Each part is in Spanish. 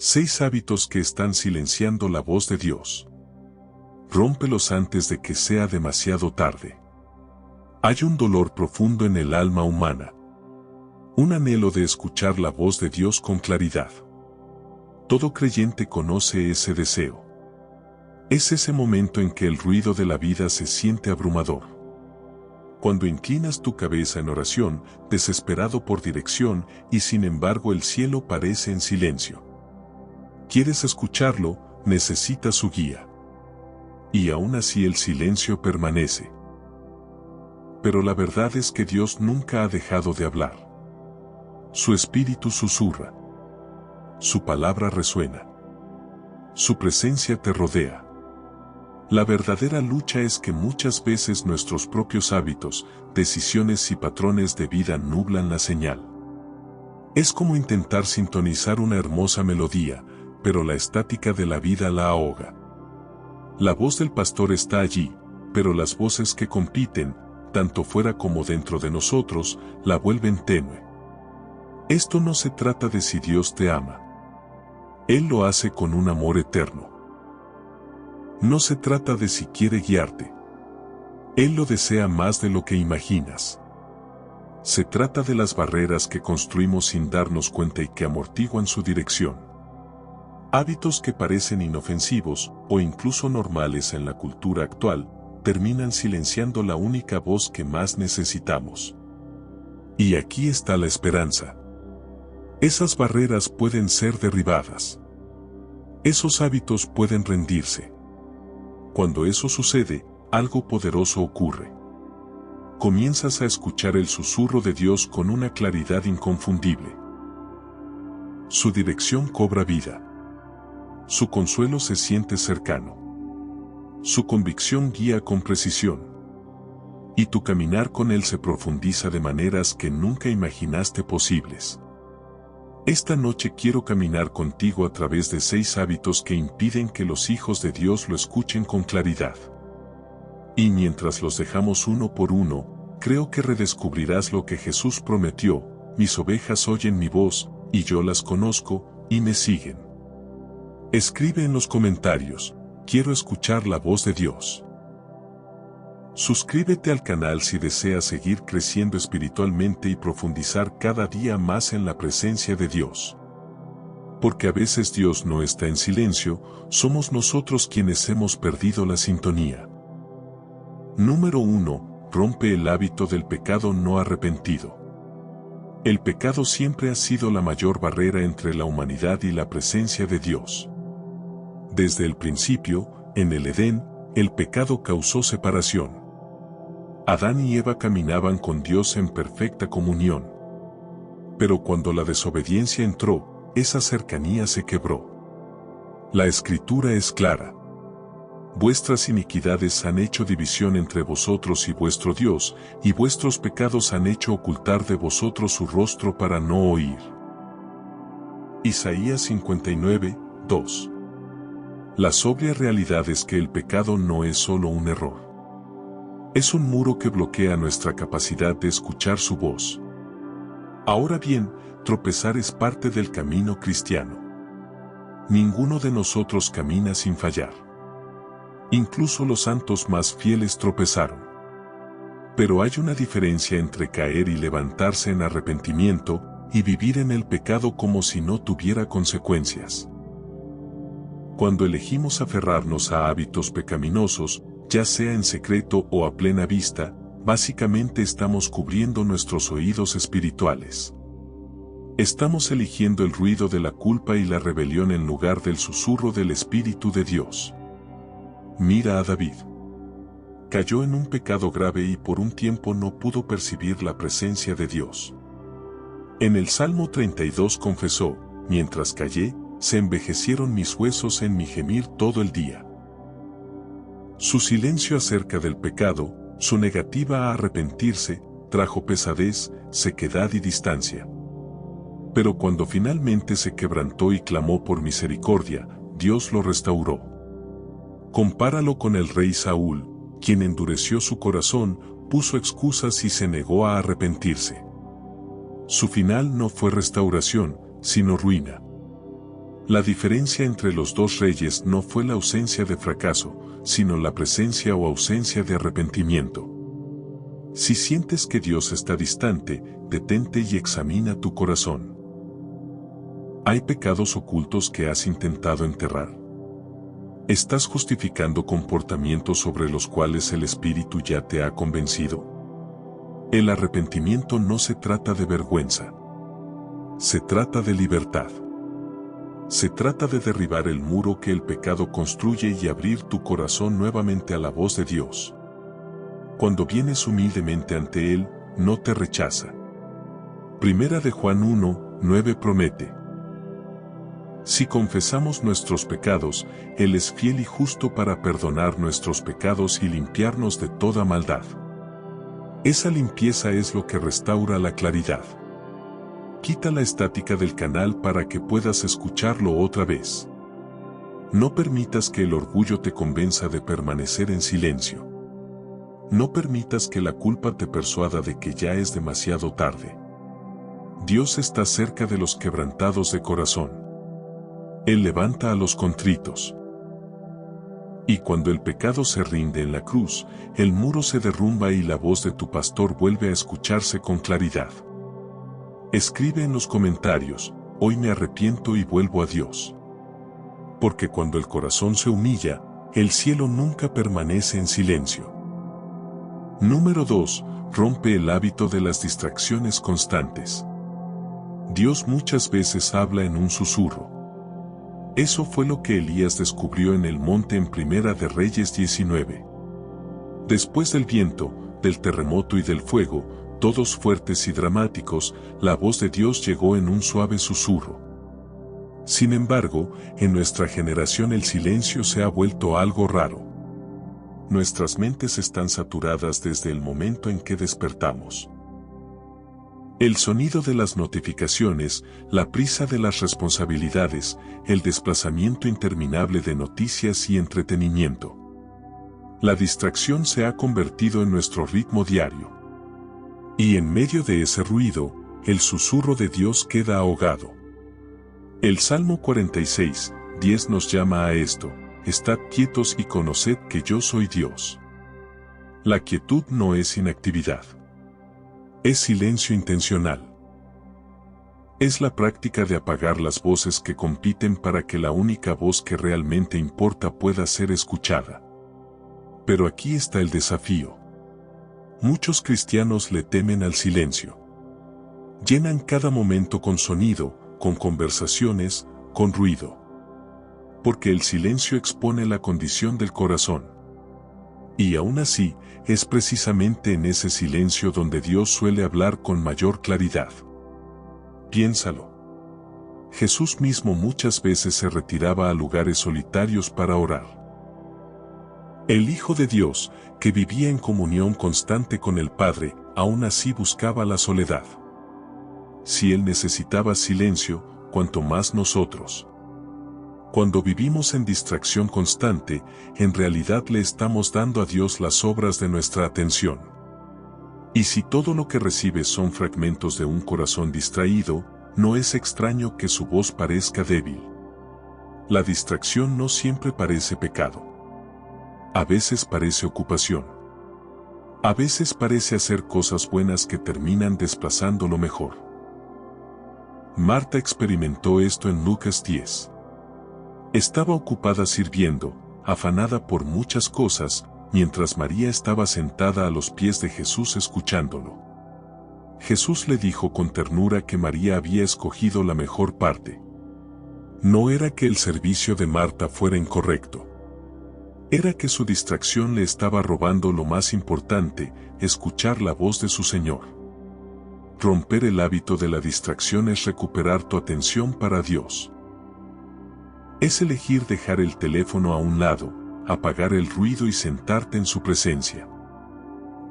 6 hábitos que están silenciando la voz de Dios. Rómpelos antes de que sea demasiado tarde. Hay un dolor profundo en el alma humana. Un anhelo de escuchar la voz de Dios con claridad. Todo creyente conoce ese deseo. Es ese momento en que el ruido de la vida se siente abrumador. Cuando inclinas tu cabeza en oración, desesperado por dirección, y sin embargo el cielo parece en silencio. Quieres escucharlo, necesitas su guía. Y aún así el silencio permanece. Pero la verdad es que Dios nunca ha dejado de hablar. Su espíritu susurra. Su palabra resuena. Su presencia te rodea. La verdadera lucha es que muchas veces nuestros propios hábitos, decisiones y patrones de vida nublan la señal. Es como intentar sintonizar una hermosa melodía, pero la estática de la vida la ahoga. La voz del pastor está allí, pero las voces que compiten, tanto fuera como dentro de nosotros, la vuelven tenue. Esto no se trata de si Dios te ama. Él lo hace con un amor eterno. No se trata de si quiere guiarte. Él lo desea más de lo que imaginas. Se trata de las barreras que construimos sin darnos cuenta y que amortiguan su dirección. Hábitos que parecen inofensivos o incluso normales en la cultura actual, terminan silenciando la única voz que más necesitamos. Y aquí está la esperanza. Esas barreras pueden ser derribadas. Esos hábitos pueden rendirse. Cuando eso sucede, algo poderoso ocurre. Comienzas a escuchar el susurro de Dios con una claridad inconfundible. Su dirección cobra vida. Su consuelo se siente cercano. Su convicción guía con precisión. Y tu caminar con Él se profundiza de maneras que nunca imaginaste posibles. Esta noche quiero caminar contigo a través de 6 hábitos que impiden que los hijos de Dios lo escuchen con claridad. Y mientras los dejamos uno por uno, creo que redescubrirás lo que Jesús prometió: mis ovejas oyen mi voz, y yo las conozco, y me siguen. Escribe en los comentarios: quiero escuchar la voz de Dios. Suscríbete al canal si deseas seguir creciendo espiritualmente y profundizar cada día más en la presencia de Dios. Porque a veces Dios no está en silencio, somos nosotros quienes hemos perdido la sintonía. Número 1. Rompe el hábito del pecado no arrepentido. El pecado siempre ha sido la mayor barrera entre la humanidad y la presencia de Dios. Desde el principio, en el Edén, el pecado causó separación. Adán y Eva caminaban con Dios en perfecta comunión. Pero cuando la desobediencia entró, esa cercanía se quebró. La Escritura es clara. Vuestras iniquidades han hecho división entre vosotros y vuestro Dios, y vuestros pecados han hecho ocultar de vosotros su rostro para no oír. Isaías 59, 2. La sobria realidad es que el pecado no es solo un error. Es un muro que bloquea nuestra capacidad de escuchar su voz. Ahora bien, tropezar es parte del camino cristiano. Ninguno de nosotros camina sin fallar. Incluso los santos más fieles tropezaron. Pero hay una diferencia entre caer y levantarse en arrepentimiento, y vivir en el pecado como si no tuviera consecuencias. Cuando elegimos aferrarnos a hábitos pecaminosos, ya sea en secreto o a plena vista, básicamente estamos cubriendo nuestros oídos espirituales. Estamos eligiendo el ruido de la culpa y la rebelión en lugar del susurro del Espíritu de Dios. Mira a David. Cayó en un pecado grave y por un tiempo no pudo percibir la presencia de Dios. En el Salmo 32 confesó: mientras callé, se envejecieron mis huesos en mi gemir todo el día. Su silencio acerca del pecado, su negativa a arrepentirse, trajo pesadez, sequedad y distancia. Pero cuando finalmente se quebrantó y clamó por misericordia, Dios lo restauró. Compáralo con el rey Saúl, quien endureció su corazón, puso excusas y se negó a arrepentirse. Su final no fue restauración, sino ruina. La diferencia entre los dos reyes no fue la ausencia de fracaso, sino la presencia o ausencia de arrepentimiento. Si sientes que Dios está distante, detente y examina tu corazón. ¿Hay pecados ocultos que has intentado enterrar? ¿Estás justificando comportamientos sobre los cuales el Espíritu ya te ha convencido? El arrepentimiento no se trata de vergüenza. Se trata de libertad. Se trata de derribar el muro que el pecado construye y abrir tu corazón nuevamente a la voz de Dios. Cuando vienes humildemente ante Él, no te rechaza. Primera de Juan 1:9 promete: si confesamos nuestros pecados, Él es fiel y justo para perdonar nuestros pecados y limpiarnos de toda maldad. Esa limpieza es lo que restaura la claridad. Quita la estática del canal para que puedas escucharlo otra vez. No permitas que el orgullo te convenza de permanecer en silencio. No permitas que la culpa te persuada de que ya es demasiado tarde. Dios está cerca de los quebrantados de corazón. Él levanta a los contritos. Y cuando el pecado se rinde en la cruz, el muro se derrumba y la voz de tu pastor vuelve a escucharse con claridad. Escribe en los comentarios: hoy me arrepiento y vuelvo a Dios. Porque cuando el corazón se humilla, el cielo nunca permanece en silencio. Número 2. Rompe el hábito de las distracciones constantes. Dios muchas veces habla en un susurro. Eso fue lo que Elías descubrió en el monte en Primera de Reyes 19. Después del viento, del terremoto y del fuego, todos fuertes y dramáticos, la voz de Dios llegó en un suave susurro. Sin embargo, en nuestra generación el silencio se ha vuelto algo raro. Nuestras mentes están saturadas desde el momento en que despertamos. El sonido de las notificaciones, la prisa de las responsabilidades, el desplazamiento interminable de noticias y entretenimiento. La distracción se ha convertido en nuestro ritmo diario. Y en medio de ese ruido, el susurro de Dios queda ahogado. El Salmo 46:10 nos llama a esto: estad quietos y conoced que yo soy Dios. La quietud no es inactividad. Es silencio intencional. Es la práctica de apagar las voces que compiten para que la única voz que realmente importa pueda ser escuchada. Pero aquí está el desafío. Muchos cristianos le temen al silencio. Llenan cada momento con sonido, con conversaciones, con ruido. Porque el silencio expone la condición del corazón. Y aún así, es precisamente en ese silencio donde Dios suele hablar con mayor claridad. Piénsalo. Jesús mismo muchas veces se retiraba a lugares solitarios para orar. El Hijo de Dios, que vivía en comunión constante con el Padre, aún así buscaba la soledad. Si Él necesitaba silencio, cuanto más nosotros. Cuando vivimos en distracción constante, en realidad le estamos dando a Dios las obras de nuestra atención. Y si todo lo que recibes son fragmentos de un corazón distraído, no es extraño que su voz parezca débil. La distracción no siempre parece pecado. A veces parece ocupación. A veces parece hacer cosas buenas que terminan desplazando lo mejor. Marta experimentó esto en Lucas 10. Estaba ocupada sirviendo, afanada por muchas cosas, mientras María estaba sentada a los pies de Jesús escuchándolo. Jesús le dijo con ternura que María había escogido la mejor parte. No era que el servicio de Marta fuera incorrecto. Era que su distracción le estaba robando lo más importante, escuchar la voz de su Señor. Romper el hábito de la distracción es recuperar tu atención para Dios. Es elegir dejar el teléfono a un lado, apagar el ruido y sentarte en su presencia.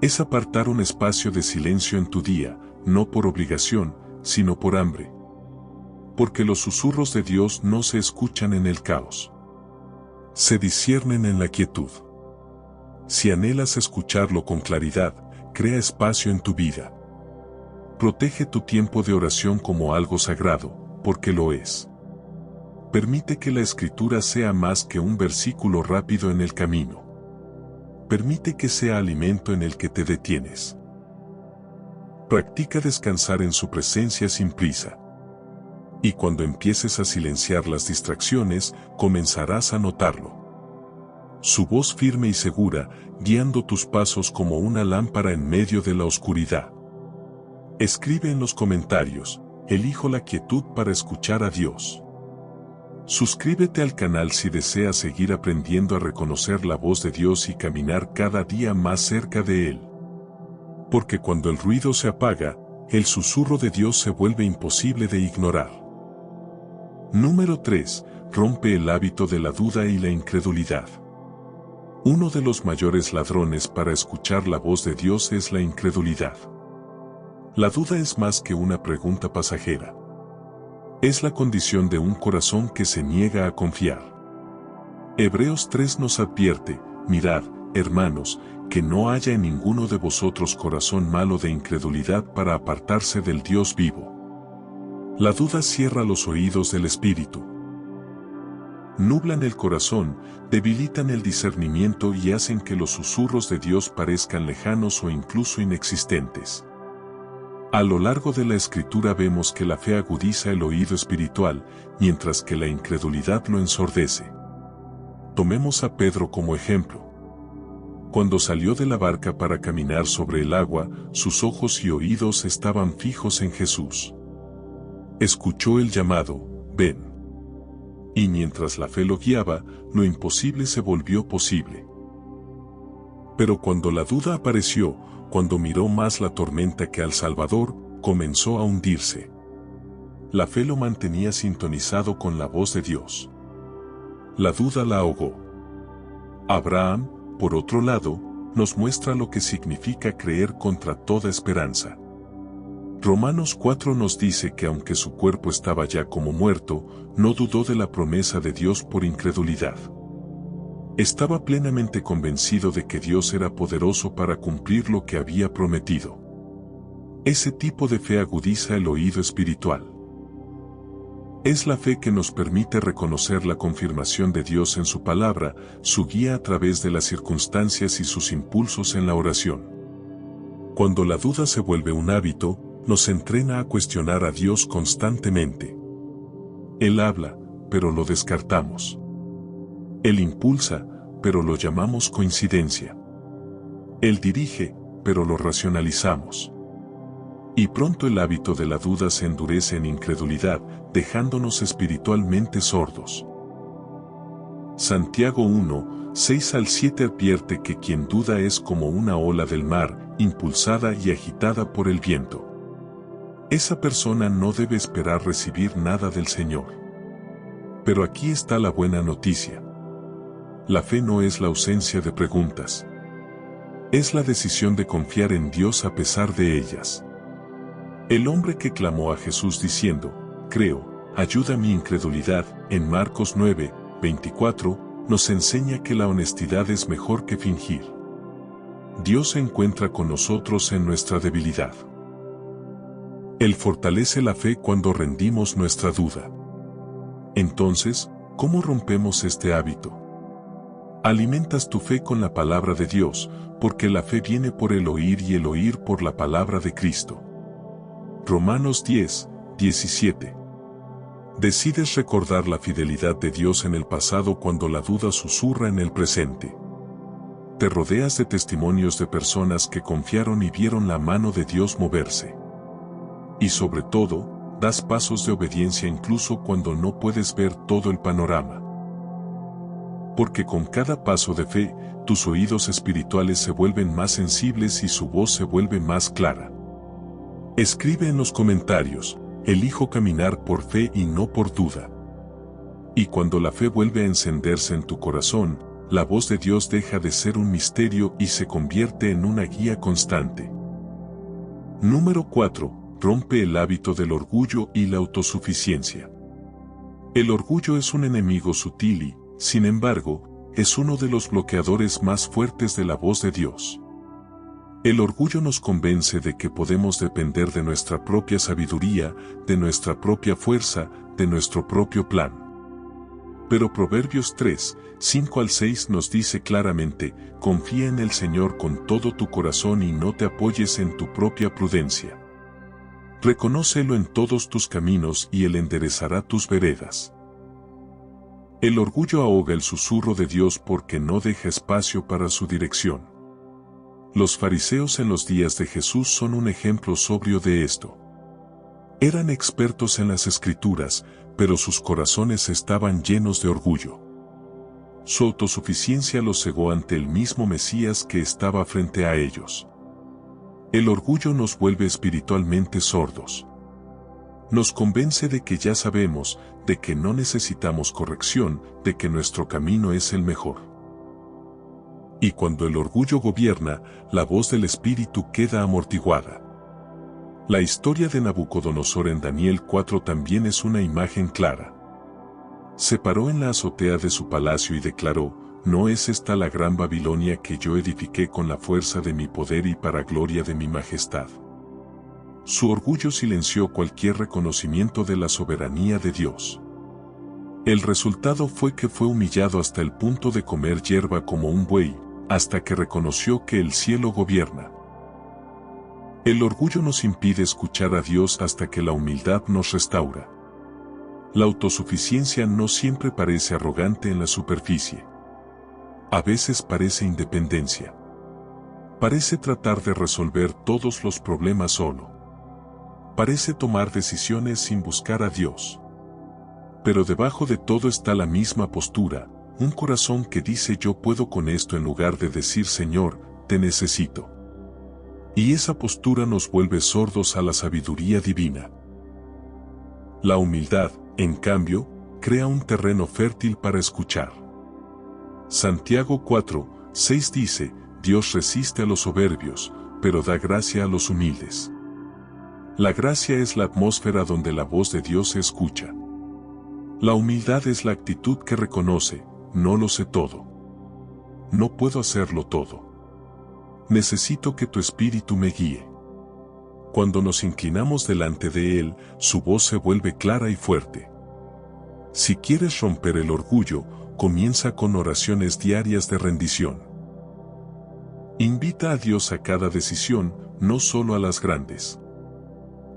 Es apartar un espacio de silencio en tu día, no por obligación, sino por hambre. Porque los susurros de Dios no se escuchan en el caos. Se disciernen en la quietud. Si anhelas escucharlo con claridad, crea espacio en tu vida. Protege tu tiempo de oración como algo sagrado, porque lo es. Permite que la Escritura sea más que un versículo rápido en el camino. Permite que sea alimento en el que te detienes. Practica descansar en su presencia sin prisa. Y cuando empieces a silenciar las distracciones, comenzarás a notarlo. Su voz firme y segura, guiando tus pasos como una lámpara en medio de la oscuridad. Escribe en los comentarios, elijo la quietud para escuchar a Dios. Suscríbete al canal si deseas seguir aprendiendo a reconocer la voz de Dios y caminar cada día más cerca de Él. Porque cuando el ruido se apaga, el susurro de Dios se vuelve imposible de ignorar. Número 3. Rompe el hábito de la duda y la incredulidad. Uno de los mayores ladrones para escuchar la voz de Dios es la incredulidad. La duda es más que una pregunta pasajera. Es la condición de un corazón que se niega a confiar. Hebreos 3 nos advierte, mirad, hermanos, que no haya en ninguno de vosotros corazón malo de incredulidad para apartarse del Dios vivo. La duda cierra los oídos del espíritu. Nublan el corazón, debilitan el discernimiento y hacen que los susurros de Dios parezcan lejanos o incluso inexistentes. A lo largo de la Escritura vemos que la fe agudiza el oído espiritual, mientras que la incredulidad lo ensordece. Tomemos a Pedro como ejemplo. Cuando salió de la barca para caminar sobre el agua, sus ojos y oídos estaban fijos en Jesús. Escuchó el llamado, ven. Y mientras la fe lo guiaba, lo imposible se volvió posible. Pero cuando la duda apareció, cuando miró más la tormenta que al Salvador, comenzó a hundirse. La fe lo mantenía sintonizado con la voz de Dios. La duda la ahogó. Abraham, por otro lado, nos muestra lo que significa creer contra toda esperanza. Romanos 4 nos dice que aunque su cuerpo estaba ya como muerto, no dudó de la promesa de Dios por incredulidad. Estaba plenamente convencido de que Dios era poderoso para cumplir lo que había prometido. Ese tipo de fe agudiza el oído espiritual. Es la fe que nos permite reconocer la confirmación de Dios en su palabra, su guía a través de las circunstancias y sus impulsos en la oración. Cuando la duda se vuelve un hábito, nos entrena a cuestionar a Dios constantemente. Él habla, pero lo descartamos. Él impulsa, pero lo llamamos coincidencia. Él dirige, pero lo racionalizamos. Y pronto el hábito de la duda se endurece en incredulidad, dejándonos espiritualmente sordos. Santiago 1, 6 al 7 advierte que quien duda es como una ola del mar, impulsada y agitada por el viento. Esa persona no debe esperar recibir nada del Señor. Pero aquí está la buena noticia. La fe no es la ausencia de preguntas. Es la decisión de confiar en Dios a pesar de ellas. El hombre que clamó a Jesús diciendo, creo, ayuda mi incredulidad, en Marcos 9, 24, nos enseña que la honestidad es mejor que fingir. Dios se encuentra con nosotros en nuestra debilidad. Él fortalece la fe cuando rendimos nuestra duda. Entonces, ¿cómo rompemos este hábito? Alimentas tu fe con la palabra de Dios, porque la fe viene por el oír y el oír por la palabra de Cristo. Romanos 10, 17. Decides recordar la fidelidad de Dios en el pasado cuando la duda susurra en el presente. Te rodeas de testimonios de personas que confiaron y vieron la mano de Dios moverse. Y sobre todo, das pasos de obediencia incluso cuando no puedes ver todo el panorama. Porque con cada paso de fe, tus oídos espirituales se vuelven más sensibles y su voz se vuelve más clara. Escribe en los comentarios, elijo caminar por fe y no por duda. Y cuando la fe vuelve a encenderse en tu corazón, la voz de Dios deja de ser un misterio y se convierte en una guía constante. Número 4. Rompe el hábito del orgullo y la autosuficiencia. El orgullo es un enemigo sutil y, sin embargo, es uno de los bloqueadores más fuertes de la voz de Dios. El orgullo nos convence de que podemos depender de nuestra propia sabiduría, de nuestra propia fuerza, de nuestro propio plan. Pero Proverbios 3, 5 al 6 nos dice claramente, confía en el Señor con todo tu corazón y no te apoyes en tu propia prudencia. Reconócelo en todos tus caminos y Él enderezará tus veredas. El orgullo ahoga el susurro de Dios porque no deja espacio para su dirección. Los fariseos en los días de Jesús son un ejemplo sobrio de esto. Eran expertos en las Escrituras, pero sus corazones estaban llenos de orgullo. Su autosuficiencia los cegó ante el mismo Mesías que estaba frente a ellos. El orgullo nos vuelve espiritualmente sordos. Nos convence de que ya sabemos, de que no necesitamos corrección, de que nuestro camino es el mejor. Y cuando el orgullo gobierna, la voz del Espíritu queda amortiguada. La historia de Nabucodonosor en Daniel 4 también es una imagen clara. Se paró en la azotea de su palacio y declaró, ¿no es esta la gran Babilonia que yo edifiqué con la fuerza de mi poder y para gloria de mi majestad? Su orgullo silenció cualquier reconocimiento de la soberanía de Dios. El resultado fue que fue humillado hasta el punto de comer hierba como un buey, hasta que reconoció que el cielo gobierna. El orgullo nos impide escuchar a Dios hasta que la humildad nos restaura. La autosuficiencia no siempre parece arrogante en la superficie. A veces parece independencia. Parece tratar de resolver todos los problemas solo. Parece tomar decisiones sin buscar a Dios. Pero debajo de todo está la misma postura, un corazón que dice yo puedo con esto en lugar de decir Señor, te necesito. Y esa postura nos vuelve sordos a la sabiduría divina. La humildad, en cambio, crea un terreno fértil para escuchar. Santiago 4, 6 dice, Dios resiste a los soberbios, pero da gracia a los humildes. La gracia es la atmósfera donde la voz de Dios se escucha. La humildad es la actitud que reconoce, no lo sé todo. No puedo hacerlo todo. Necesito que tu espíritu me guíe. Cuando nos inclinamos delante de Él, su voz se vuelve clara y fuerte. Si quieres romper el orgullo, comienza con oraciones diarias de rendición. Invita a Dios a cada decisión, no solo a las grandes.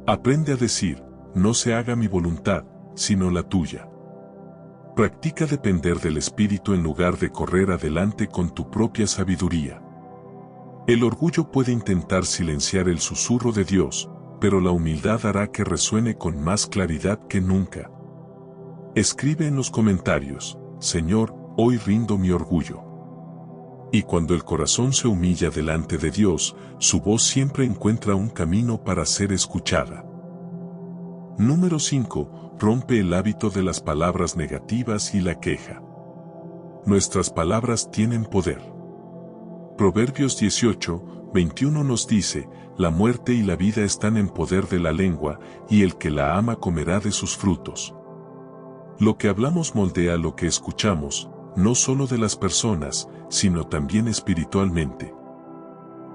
Aprende a decir, no se haga mi voluntad, sino la tuya. Practica depender del Espíritu en lugar de correr adelante con tu propia sabiduría. El orgullo puede intentar silenciar el susurro de Dios, pero la humildad hará que resuene con más claridad que nunca. Escribe en los comentarios, Señor, hoy rindo mi orgullo. Y cuando el corazón se humilla delante de Dios, su voz siempre encuentra un camino para ser escuchada. Número 5. Rompe el hábito de las palabras negativas y la queja. Nuestras palabras tienen poder. Proverbios 18, 21 nos dice, la muerte y la vida están en poder de la lengua, y el que la ama comerá de sus frutos. Lo que hablamos moldea lo que escuchamos, no solo de las personas, sino también espiritualmente.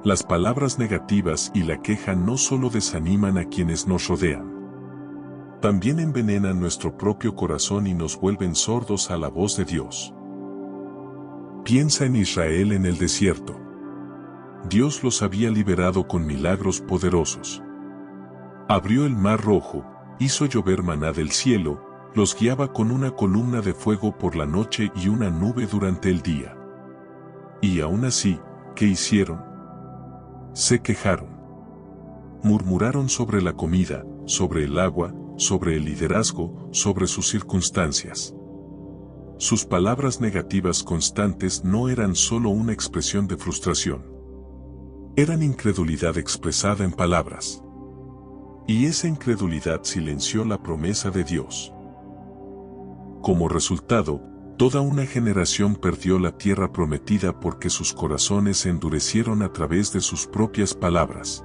Las palabras negativas y la queja no solo desaniman a quienes nos rodean, también envenenan nuestro propio corazón y nos vuelven sordos a la voz de Dios. Piensa en Israel en el desierto. Dios los había liberado con milagros poderosos. Abrió el mar rojo, hizo llover maná del cielo, los guiaba con una columna de fuego por la noche y una nube durante el día. Y aún así, ¿qué hicieron? Se quejaron. Murmuraron sobre la comida, sobre el agua, sobre el liderazgo, sobre sus circunstancias. Sus palabras negativas constantes no eran solo una expresión de frustración. Eran incredulidad expresada en palabras. Y esa incredulidad silenció la promesa de Dios. Como resultado, toda una generación perdió la tierra prometida porque sus corazones se endurecieron a través de sus propias palabras.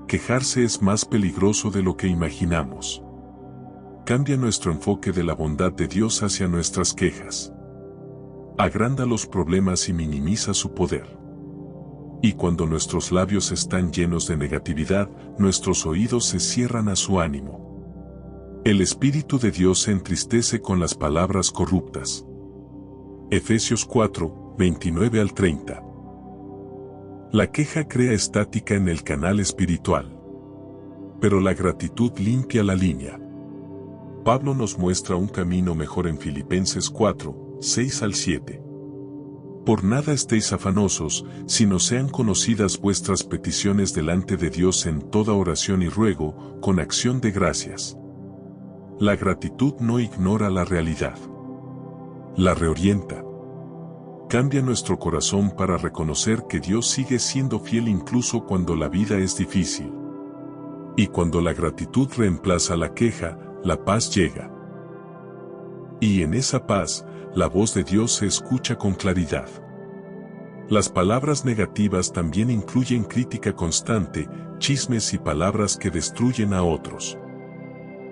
Quejarse es más peligroso de lo que imaginamos. Cambia nuestro enfoque de la bondad de Dios hacia nuestras quejas. Agranda los problemas y minimiza su poder. Y cuando nuestros labios están llenos de negatividad, nuestros oídos se cierran a su ánimo. El Espíritu de Dios se entristece con las palabras corruptas. Efesios 4, 29 al 30. La queja crea estática en el canal espiritual. Pero la gratitud limpia la línea. Pablo nos muestra un camino mejor en Filipenses 4, 6 al 7. Por nada estéis afanosos, sino sean conocidas vuestras peticiones delante de Dios en toda oración y ruego, con acción de gracias. La gratitud no ignora la realidad. La reorienta. Cambia nuestro corazón para reconocer que Dios sigue siendo fiel incluso cuando la vida es difícil. Y cuando la gratitud reemplaza la queja, la paz llega. Y en esa paz, la voz de Dios se escucha con claridad. Las palabras negativas también incluyen crítica constante, chismes y palabras que destruyen a otros.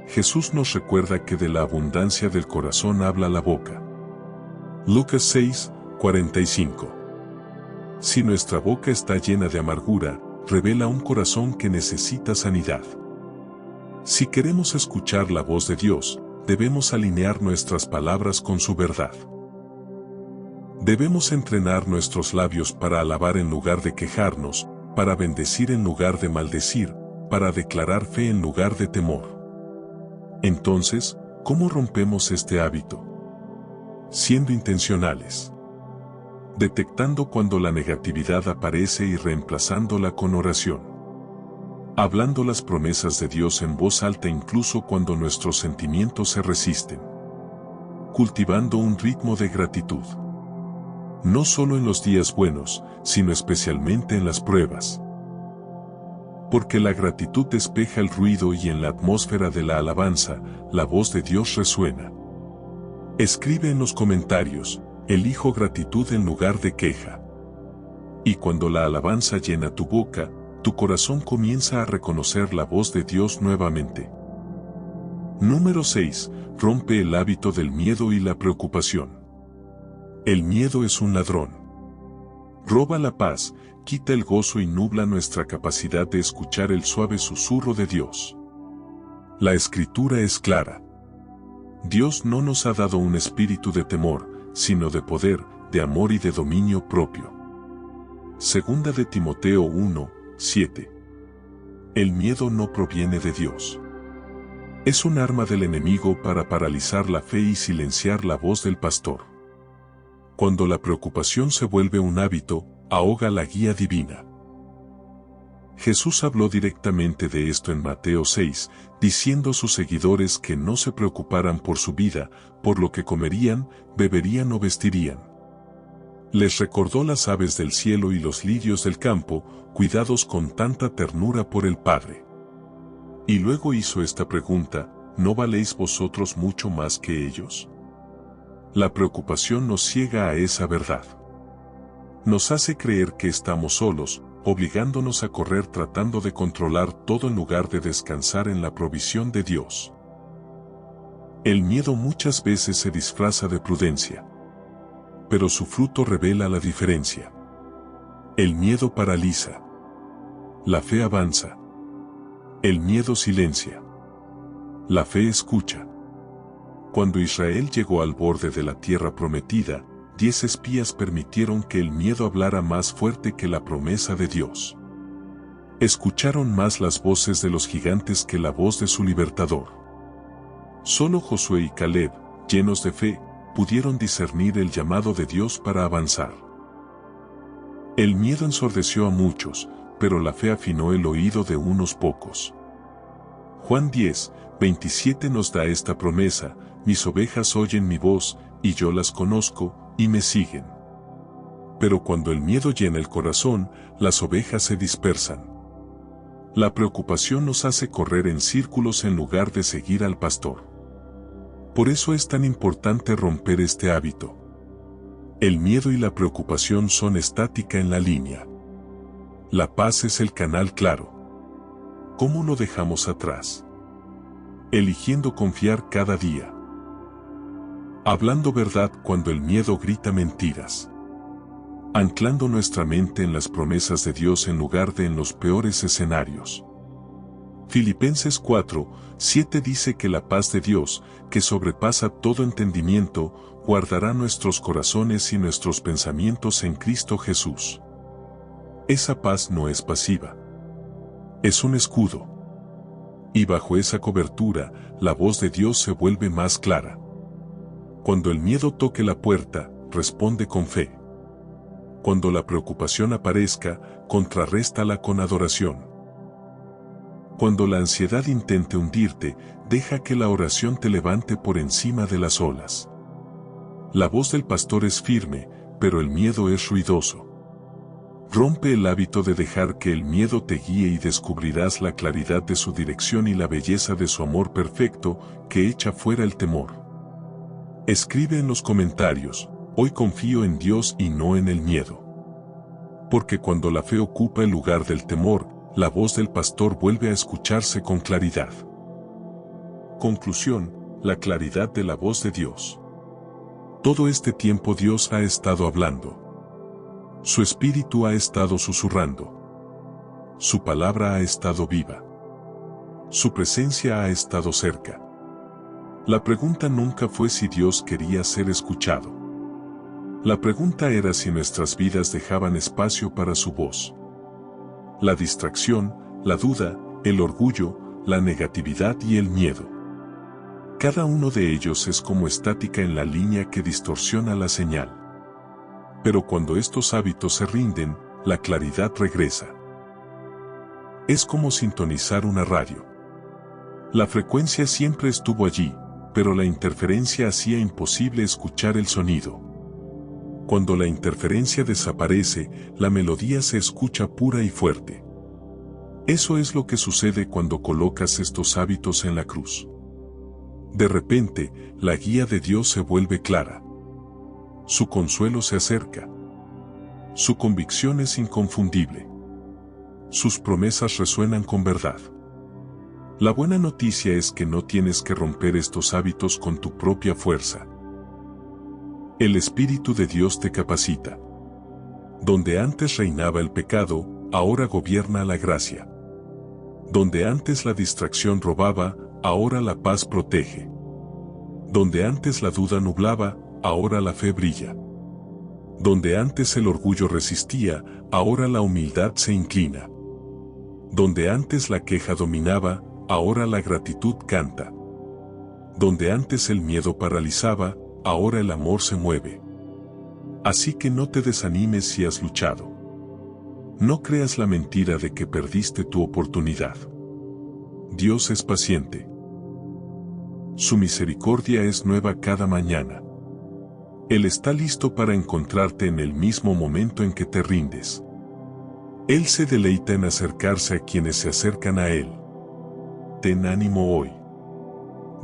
Jesús nos recuerda que de la abundancia del corazón habla la boca. Lucas 6, 45. Si nuestra boca está llena de amargura, revela un corazón que necesita sanidad. Si queremos escuchar la voz de Dios, debemos alinear nuestras palabras con su verdad. Debemos entrenar nuestros labios para alabar en lugar de quejarnos, para bendecir en lugar de maldecir, para declarar fe en lugar de temor. Entonces, ¿cómo rompemos este hábito? Siendo intencionales. Detectando cuando la negatividad aparece y reemplazándola con oración. Hablando las promesas de Dios en voz alta incluso cuando nuestros sentimientos se resisten. Cultivando un ritmo de gratitud. No solo en los días buenos, sino especialmente en las pruebas. Porque la gratitud despeja el ruido y en la atmósfera de la alabanza, la voz de Dios resuena. Escribe en los comentarios, elijo gratitud en lugar de queja. Y cuando la alabanza llena tu boca, tu corazón comienza a reconocer la voz de Dios nuevamente. Número 6. Rompe el hábito del miedo y la preocupación. El miedo es un ladrón. Roba la paz, quita el gozo y nubla nuestra capacidad de escuchar el suave susurro de Dios. La Escritura es clara. Dios no nos ha dado un espíritu de temor, sino de poder, de amor y de dominio propio. Segunda de Timoteo 1, 7. El miedo no proviene de Dios. Es un arma del enemigo para paralizar la fe y silenciar la voz del pastor. Cuando la preocupación se vuelve un hábito, ahoga la guía divina. Jesús habló directamente de esto en Mateo 6, diciendo a sus seguidores que no se preocuparan por su vida, por lo que comerían, beberían o vestirían. Les recordó las aves del cielo y los lirios del campo, cuidados con tanta ternura por el Padre. Y luego hizo esta pregunta, ¿no valéis vosotros mucho más que ellos? La preocupación nos ciega a esa verdad. Nos hace creer que estamos solos, obligándonos a correr tratando de controlar todo en lugar de descansar en la provisión de Dios. El miedo muchas veces se disfraza de prudencia. Pero su fruto revela la diferencia. El miedo paraliza. La fe avanza. El miedo silencia. La fe escucha. Cuando Israel llegó al borde de la tierra prometida, 10 espías permitieron que el miedo hablara más fuerte que la promesa de Dios. Escucharon más las voces de los gigantes que la voz de su libertador. Solo Josué y Caleb, llenos de fe, pudieron discernir el llamado de Dios para avanzar. El miedo ensordeció a muchos, pero la fe afinó el oído de unos pocos. Juan 10, 27 nos da esta promesa: mis ovejas oyen mi voz, y yo las conozco, y me siguen. Pero cuando el miedo llena el corazón, las ovejas se dispersan. La preocupación nos hace correr en círculos en lugar de seguir al pastor. Por eso es tan importante romper este hábito. El miedo y la preocupación son estática en la línea. La paz es el canal claro. ¿Cómo lo dejamos atrás? Eligiendo confiar cada día. Hablando verdad cuando el miedo grita mentiras. Anclando nuestra mente en las promesas de Dios en lugar de en los peores escenarios. Filipenses 4:7 dice que la paz de Dios, que sobrepasa todo entendimiento, guardará nuestros corazones y nuestros pensamientos en Cristo Jesús. Esa paz no es pasiva. Es un escudo. Y bajo esa cobertura, la voz de Dios se vuelve más clara. Cuando el miedo toque la puerta, responde con fe. Cuando la preocupación aparezca, contraréstala con adoración. Cuando la ansiedad intente hundirte, deja que la oración te levante por encima de las olas. La voz del pastor es firme, pero el miedo es ruidoso. Rompe el hábito de dejar que el miedo te guíe y descubrirás la claridad de su dirección y la belleza de su amor perfecto que echa fuera el temor. Escribe en los comentarios: hoy confío en Dios y no en el miedo. Porque cuando la fe ocupa el lugar del temor, la voz del pastor vuelve a escucharse con claridad. Conclusión: la claridad de la voz de Dios. Todo este tiempo Dios ha estado hablando. Su espíritu ha estado susurrando. Su palabra ha estado viva. Su presencia ha estado cerca. La pregunta nunca fue si Dios quería ser escuchado. La pregunta era si nuestras vidas dejaban espacio para su voz. La distracción, la duda, el orgullo, la negatividad y el miedo. Cada uno de ellos es como estática en la línea que distorsiona la señal. Pero cuando estos hábitos se rinden, la claridad regresa. Es como sintonizar una radio. La frecuencia siempre estuvo allí, pero la interferencia hacía imposible escuchar el sonido. Cuando la interferencia desaparece, la melodía se escucha pura y fuerte. Eso es lo que sucede cuando colocas estos hábitos en la cruz. De repente, la guía de Dios se vuelve clara. Su consuelo se acerca. Su convicción es inconfundible. Sus promesas resuenan con verdad. La buena noticia es que no tienes que romper estos hábitos con tu propia fuerza. El Espíritu de Dios te capacita. Donde antes reinaba el pecado, ahora gobierna la gracia. Donde antes la distracción robaba, ahora la paz protege. Donde antes la duda nublaba, ahora la fe brilla. Donde antes el orgullo resistía, ahora la humildad se inclina. Donde antes la queja dominaba, ahora la gratitud canta. Donde antes el miedo paralizaba, ahora el amor se mueve. Así que no te desanimes si has luchado. No creas la mentira de que perdiste tu oportunidad. Dios es paciente. Su misericordia es nueva cada mañana. Él está listo para encontrarte en el mismo momento en que te rindes. Él se deleita en acercarse a quienes se acercan a Él. Ten ánimo hoy.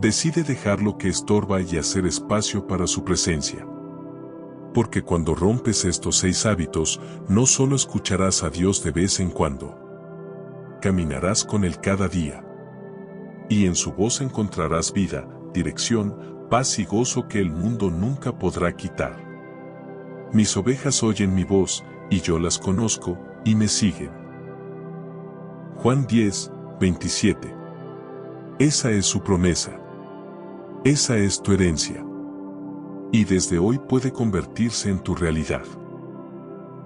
Decide dejar lo que estorba y hacer espacio para su presencia. Porque cuando rompes estos 6 hábitos, no solo escucharás a Dios de vez en cuando. Caminarás con Él cada día. Y en su voz encontrarás vida, dirección, paz y gozo que el mundo nunca podrá quitar. Mis ovejas oyen mi voz, y yo las conozco, y me siguen. Juan 10:27. Esa es su promesa. Esa es tu herencia. Y desde hoy puede convertirse en tu realidad.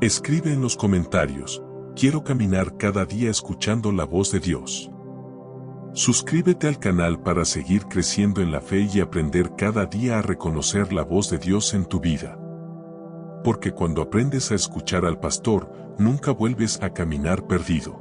Escribe en los comentarios: quiero caminar cada día escuchando la voz de Dios. Suscríbete al canal para seguir creciendo en la fe y aprender cada día a reconocer la voz de Dios en tu vida. Porque cuando aprendes a escuchar al pastor, nunca vuelves a caminar perdido.